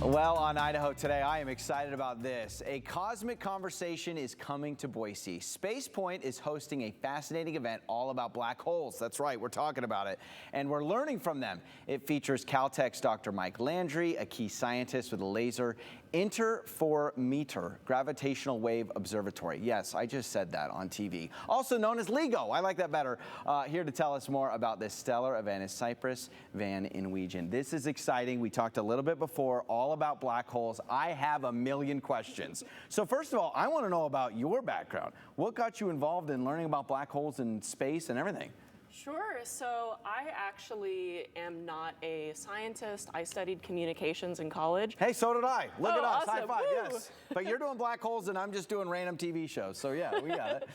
Well, on Idaho Today, I am excited about this. A cosmic conversation is coming to Boise. SpacePoint is hosting a fascinating event all about black holes. That's right, we're talking about it. And we're learning from them. It features Caltech's Dr. Mike Landry, a key scientist with a laser interferometer gravitational wave observatory. Yes, I just said that on TV. Also known as LIGO. I like that better. Here to tell us more about this stellar event is Cypress van Inwegen. This is exciting. We talked a little bit before all about black holes. I have a million questions. So first of all, I want to know about your background. What got you involved in learning about black holes and space and everything? Sure. So I actually am not a scientist. I studied communications in college. Hey, so did I. Look at us. Awesome. High five. Woo. Yes. But you're doing black holes and I'm just doing random TV shows. So yeah, we got it.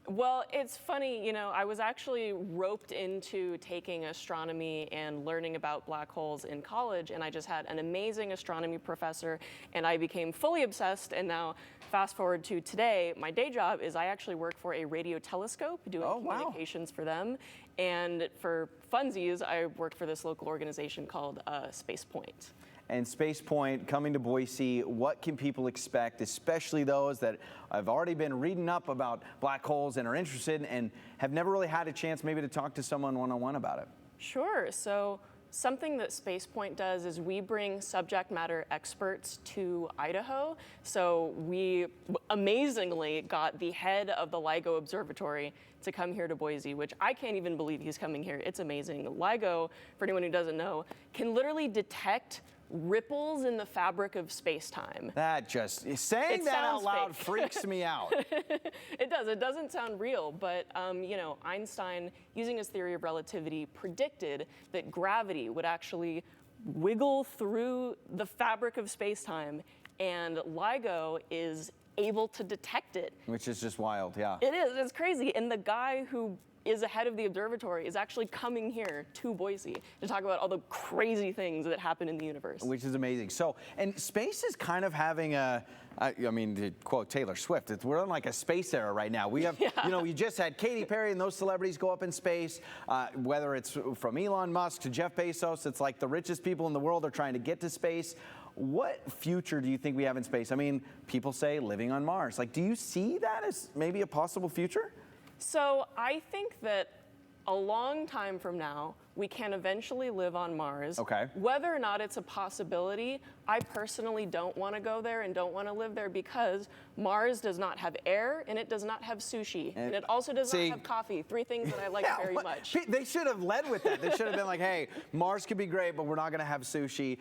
Well, it's funny, you know, I was actually roped into taking astronomy and learning about black holes in college, and I just had an amazing astronomy professor, and I became fully obsessed. And now, fast forward to today, my day job is I actually work for a radio telescope doing communications for them. And for funsies, I worked for this local organization called SpacePoint. And SpacePoint coming to Boise, what can people expect, especially those that have already been reading up about black holes and are interested and have never really had a chance maybe to talk to someone one-on-one about it? Sure. So something that SpacePoint does is we bring subject matter experts to Idaho. So we amazingly got the head of the LIGO observatory to come here to Boise, which I can't even believe he's coming here. It's amazing. LIGO, for anyone who doesn't know, can literally detect ripples in the fabric of space-time. That just, saying that out loud freaks me out. It does. It doesn't sound real, but you know, Einstein, using his theory of relativity, predicted that gravity would actually wiggle through the fabric of space-time, and LIGO is able to detect it. Which is just wild, yeah. It is. It's crazy. And the guy who is ahead of the observatory is actually coming here to Boise to talk about all the crazy things that happen in the universe. Which is amazing. So, and space is kind of having a, I mean, to quote Taylor Swift, we're in like a space era right now. We have, you know, we just had Katy Perry and those celebrities go up in space, whether it's from Elon Musk to Jeff Bezos, it's like the richest people in the world are trying to get to space. What future do you think we have in space? I mean, people say living on Mars. Like, do you see that as maybe a possible future? So I think that a long time from now, we can eventually live on Mars. Okay. Whether or not it's a possibility, I personally don't want to go there and don't want to live there because Mars does not have air and it does not have sushi. And it also does not have coffee. Three things that I like very much. They should have led with that. They should have been like, hey, Mars could be great, but we're not going to have sushi.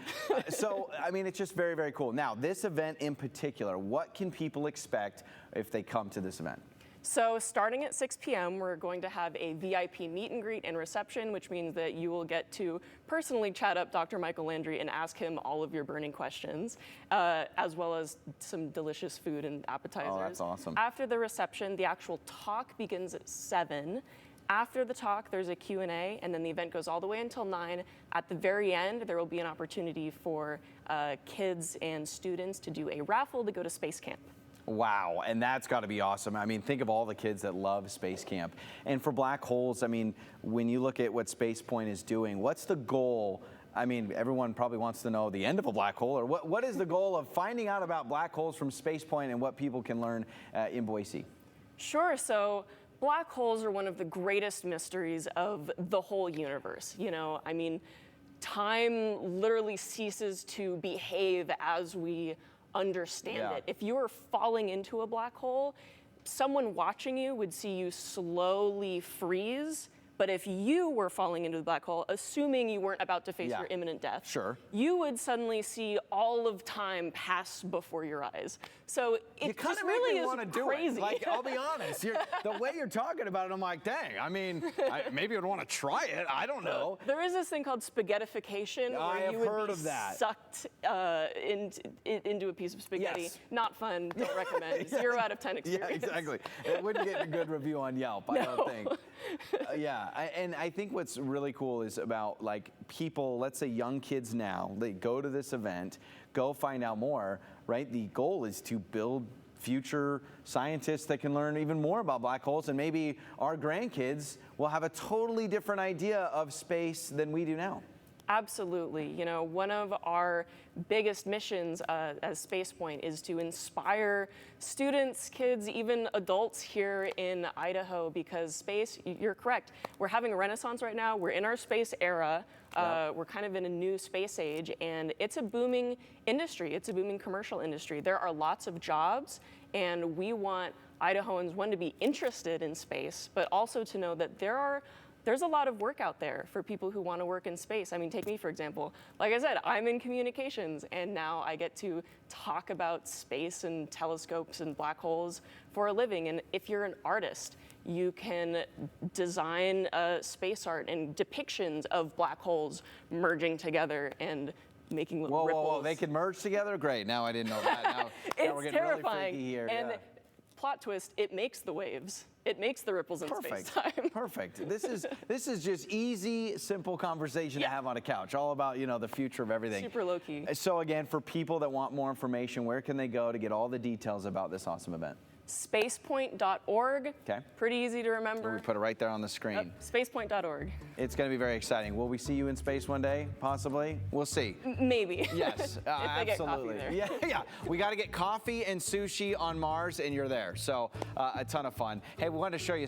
So, I mean, it's just very, very cool. Now, this event in particular, what can people expect if they come to this event? So starting at 6 p.m., we're going to have a VIP meet and greet and reception, which means that you will get to personally chat up Dr. Michael Landry and ask him all of your burning questions, as well as some delicious food and appetizers. Oh, that's awesome. After the reception, the actual talk begins at 7. After the talk, there's a Q&A, and then the event goes all the way until 9. At the very end, there will be an opportunity for kids and students to do a raffle to go to space camp. Wow, and that's got to be awesome. I mean, think of all the kids that love Space Camp. And for black holes, I mean, when you look at what SpacePoint is doing, what's the goal? I mean, everyone probably wants to know the end of a black hole, or what is the goal of finding out about black holes from SpacePoint and what people can learn in Boise? Sure, so black holes are one of the greatest mysteries of the whole universe. You know, I mean, time literally ceases to behave as we understand it. If you were falling into a black hole, someone watching you would see you slowly freeze. But if you were falling into the black hole, assuming you weren't about to face your imminent death, you would suddenly see all of time pass before your eyes. So it just really is crazy. Like, I'll be honest, the way you're talking about it, I'm like, dang, I mean, maybe I'd want to try it. I don't know. There is this thing called spaghettification where you would be sucked into a piece of spaghetti. Yes. Not fun, don't recommend. 0 out of 10 experience. Yeah, exactly. It wouldn't get a good review on Yelp, I don't think. And I think what's really cool is about like people, let's say young kids now, they go to this event, go find out more, right? The goal is to build future scientists that can learn even more about black holes, and maybe our grandkids will have a totally different idea of space than we do now. Absolutely. You know, one of our biggest missions as SpacePoint is to inspire students, kids, even adults here in Idaho, because space, you're correct, we're having a renaissance right now. We're in our space era. We're kind of in a new space age, and it's a booming industry. It's a booming commercial industry. There are lots of jobs, and we want Idahoans, one, to be interested in space, but also to know that there's a lot of work out there for people who want to work in space. I mean, take me, for example. Like I said, I'm in communications, and now I get to talk about space and telescopes and black holes for a living. And if you're an artist, you can design space art and depictions of black holes merging together and making little ripples. Whoa, they can merge together? Great, now I didn't know that. Now It's we're getting terrifying. really freaky here. And yeah. plot twist, it makes the waves. It makes the ripples in space-time. Perfect. This is just easy, simple conversation to have on a couch, all about, you know, the future of everything. Super low-key. So again, for people that want more information, where can they go to get all the details about this awesome event? SpacePoint.org. Okay. Pretty easy to remember. We put it right there on the screen. SpacePoint.org. It's going to be very exciting. Will we see you in space one day? Possibly. We'll see. Maybe. Yes, if they get coffee there. Yeah. We got to get coffee and sushi on Mars, and you're there. So a ton of fun. Hey, we wanted to show you.